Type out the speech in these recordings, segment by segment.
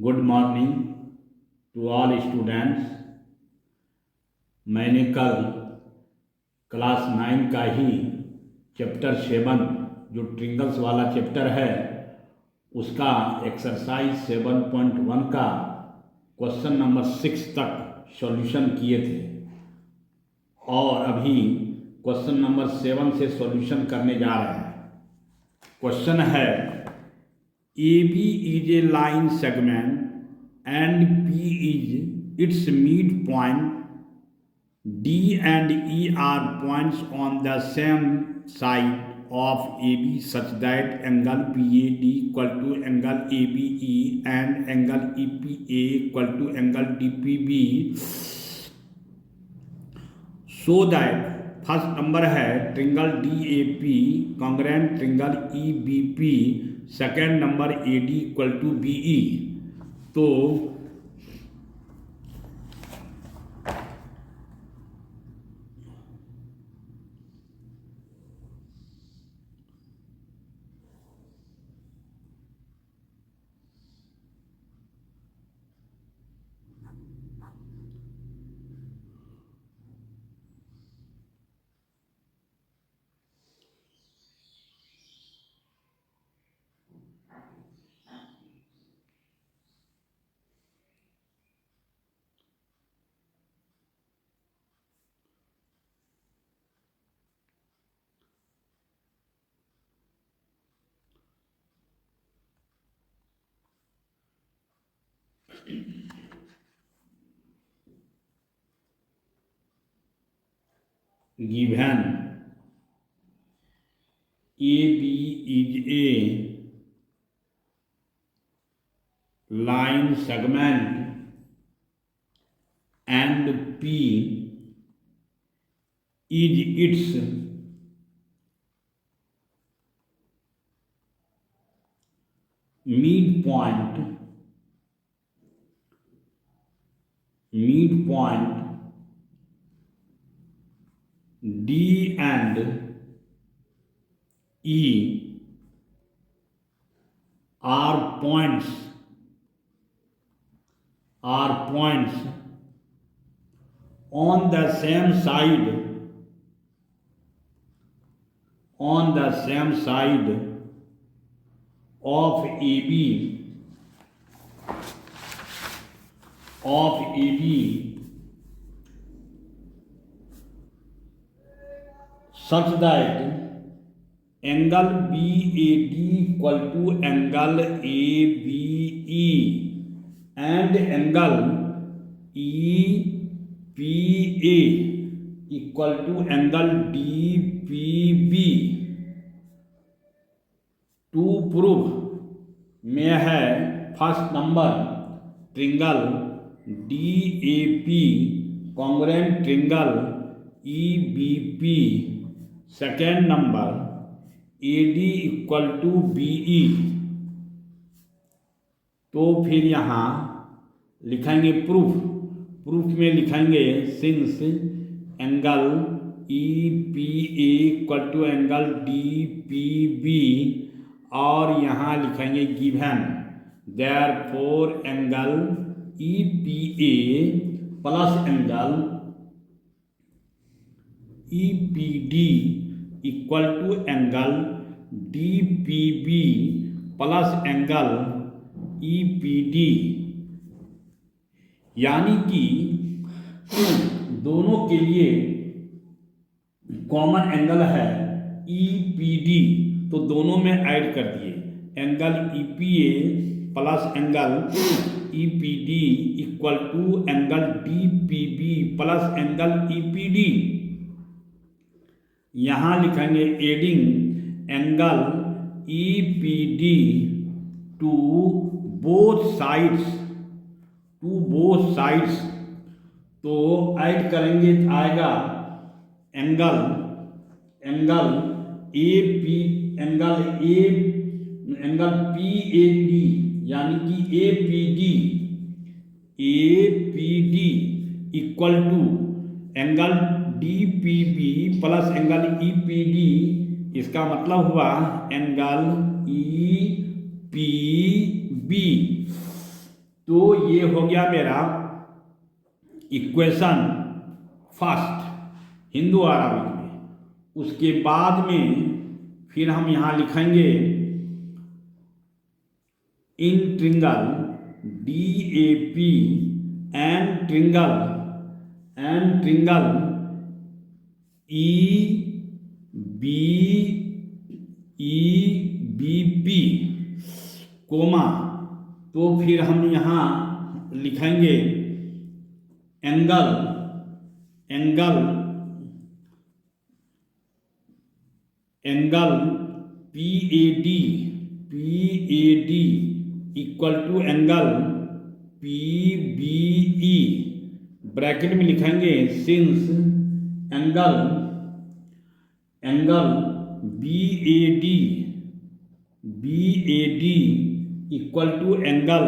Good morning to all students. मैंने कल class 9 का ही चैप्टर 7 जो ट्रिंगल्स वाला चैप्टर है उसका एक्सरसाइज 7.1 का क्वेश्चन नंबर 6 तक सॉल्यूशन किए थे और अभी क्वेश्चन नंबर 7 से सॉल्यूशन करने जा रहे हैं। क्वेश्चन है AB is a line segment and P is its midpoint. D and E are points on the same side of AB such that angle BAD equal to angle ABE and angle EPA equal to angle DPB. So that first number है triangle DAP congruent triangle EBP, second number AD equal to BE। तो given AB is a line segment and P is its midpoint D and E are points on the same side of AB such that angle BAD equal to angle ABE and angle EPA equal to angle DPB। To proof में है first number triangle DAP congruent triangle EBP, second number AD equal to BE। तो फिर यहाँ लिखेंगे proof में लिखेंगे since angle EPA equal to angle DPB और यहाँ लिखेंगे given therefore angle EPA plus angle EPD equal to angle DPB plus angle EPD, यानी कि दोनों के लिए कॉमन एंगल है EPD, तो दोनों में ऐड कर दिए angle EPA plus angle EPD equal to angle DPB plus angle EPD। यहाँ लिखेंगे adding angle EPD to both sides, तो ऐड करेंगे आएगा एंगल PAD यानी कि APD equal to angle DPB plus angle EPD, इसका मतलब हुआ एंगल EPB तो ये हो गया मेरा इक्वेशन फर्स्ट हिंदू और अरबिक में। उसके बाद में फिर हम यहाँ लिखेंगे in triangle DAP and triangle EBP comma. तो फिर हम यहाँ लिखेंगे angle PAD equal to angle PBE, bracket में लिखेंगे since angle BAD equal to angle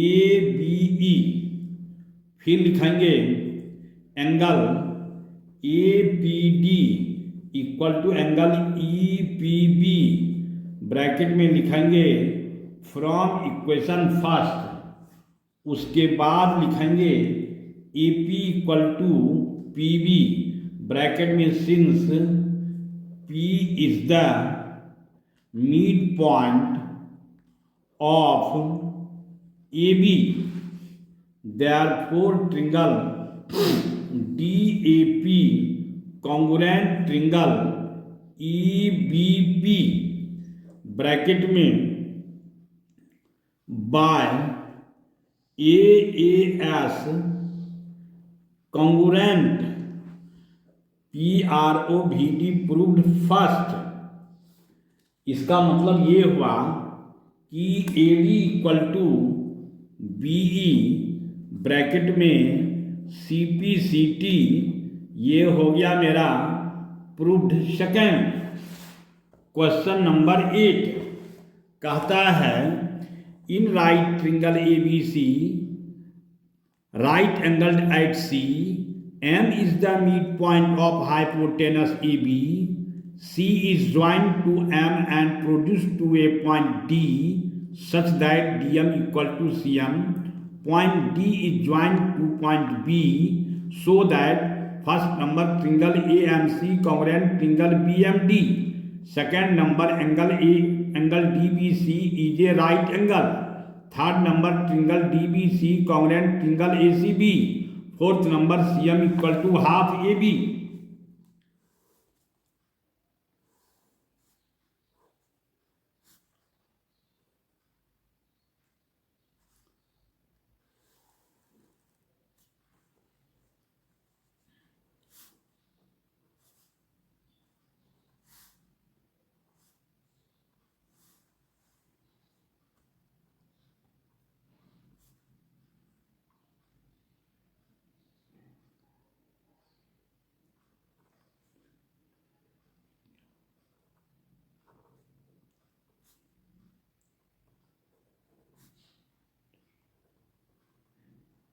ABE, फिर लिखेंगे angle APD equal to angle EPB, bracket में लिखेंगे फ्रॉम इक्वेशन फर्स्ट। उसके बाद लिखेंगे AP equal to PB, bracket में since P is the mid point of AB, therefore triangle DAP congruent triangle EBP, bracket में by AAS congruent PROVD proved first. इसका मतलब ये हुआ कि AD equal to BE, bracket में CPCT, ये हो गया मेरा प्रूव्ड सेकेंड। क्वेश्चन नंबर 8 कहता है in right triangle ABC right angled at C, M is the midpoint of hypotenuse AB, C is joined to M and produced to a point D such that DM equal to CM. Point D is joined to point B so that first number triangle AMC congruent triangle BMD, second number angle DBC is a right angle, third number triangle DBC congruent triangle ACB, fourth number CM equal to half AB.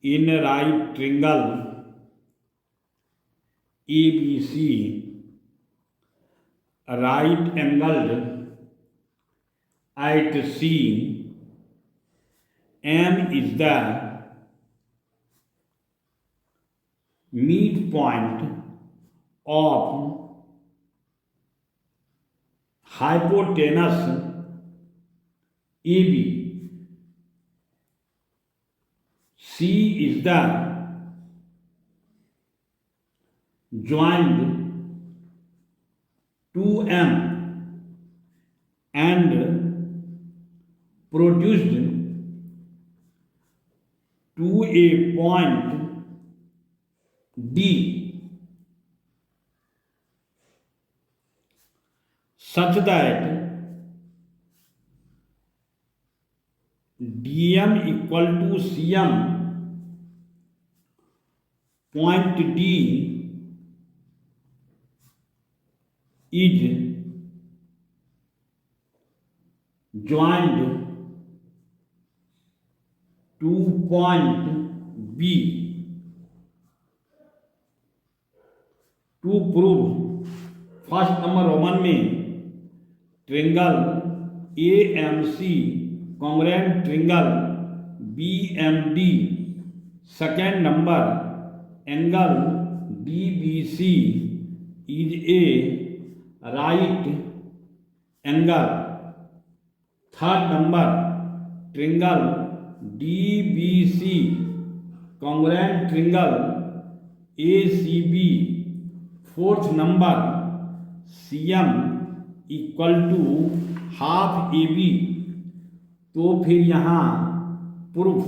In right triangle ABC, right angled at C, M is the midpoint of hypotenuse AB, C is the joined to M and produced to a point D such that DM equal to CM. Point D is joined to point B. To prove first number roman में triangle AMC congruent triangle BMD. Second number, angle DBC is a right angle. Third number, triangle DBC congruent triangle ACB. Fourth number, CM equal to half AB. तो फिर यहाँ proof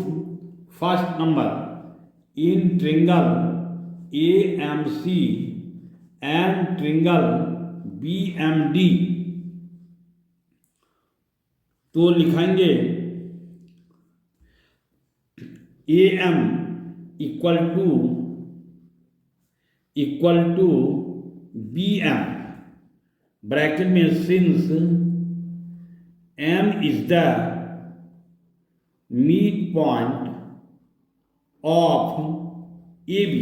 first number, in triangle AMC and triangle BMD. तो लिखेंगे AM equal to BM, bracket में since M is the mid point of AB.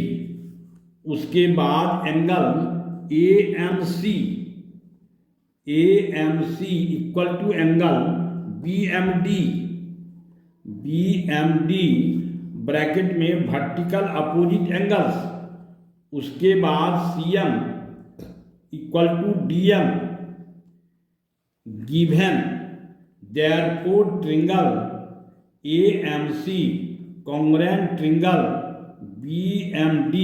उसके बाद angle AMC equal to angle BMD bracket में vertical opposite angles. उसके बाद CM equal to DM. Given therefore triangle AMC congruent triangle BMD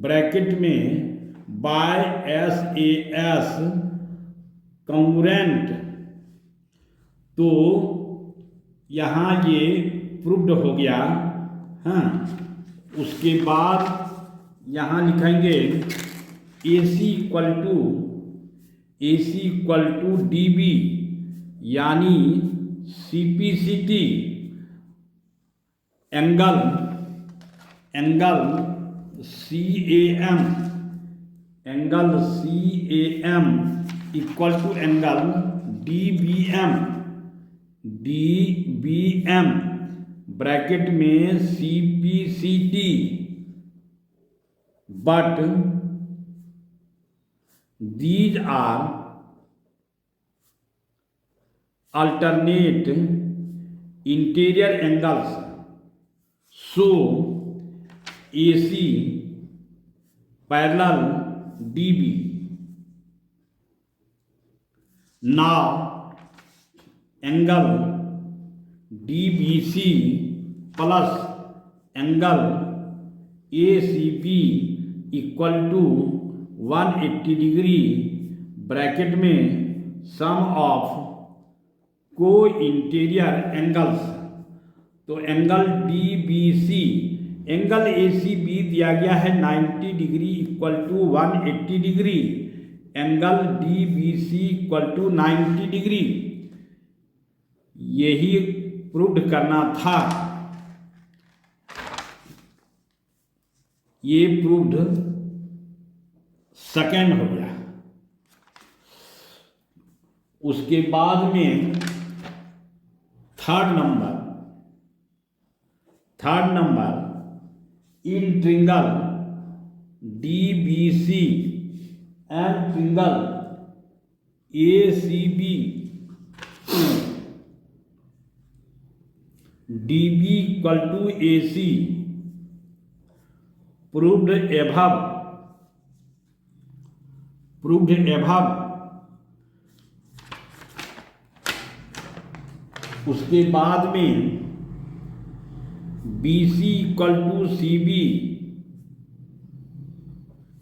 bracket में by SAS congruent. तो यहाँ ये proved हो गया. हाँ, उसके बाद यहाँ लिखेंगे AC इक्वल टू DB यानी CPCT angle CAM equal to angle DBM bracket में CPCT. But these are alternate interior angles, so AC parallel DB. Now angle DBC plus angle ACB equal to 180 degree bracket में sum of co-interior angles. तो angle DBC angle ACB दिया गया है 90 degree equal to 180 degree. Angle DBC equal to 90 degree. यही proved करना था. ये proved second हो गया. उसके बाद में third number in triangle DBC and triangle ACB DB equal to AC proved above. उसके बाद में BC equal to CB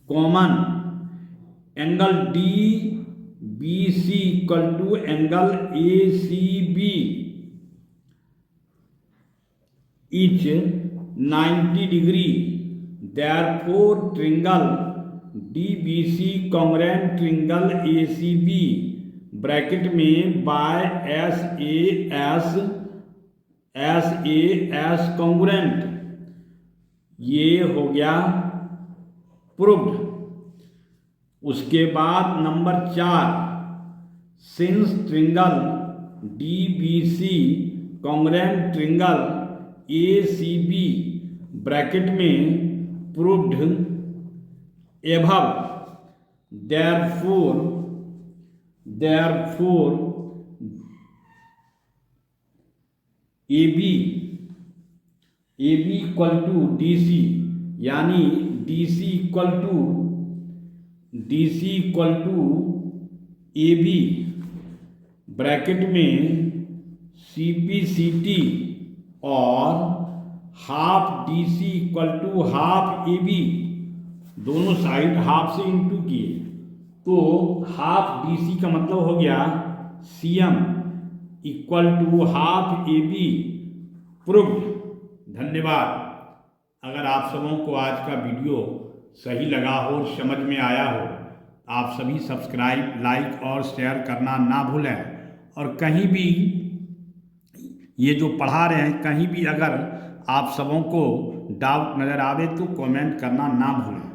common angle DBC equal to angle ACB each 90 degree. Therefore triangle DBC congruent triangle ACB bracket में by SAS congruent. ये हो गया proved. उसके बाद नंबर 4 since triangle DBC congruent triangle ACB bracket में proved above. Therefore AB A B equal to D C, यानी D C equal to A B bracket में सी पी सी टी और half D C equal to half A B, दोनों side half से into किए तो half D C का मतलब हो गया C M equal to half A B proved. धन्यवाद। अगर आप सबों को आज का वीडियो सही लगा हो और समझ में आया हो, आप सभी सब्सक्राइब, लाइक और शेयर करना ना भूलें। और कहीं भी ये जो पढ़ा रहे हैं, कहीं भी अगर आप सबों को डाउट नज़र आवे तो कमेंट करना ना भूलें।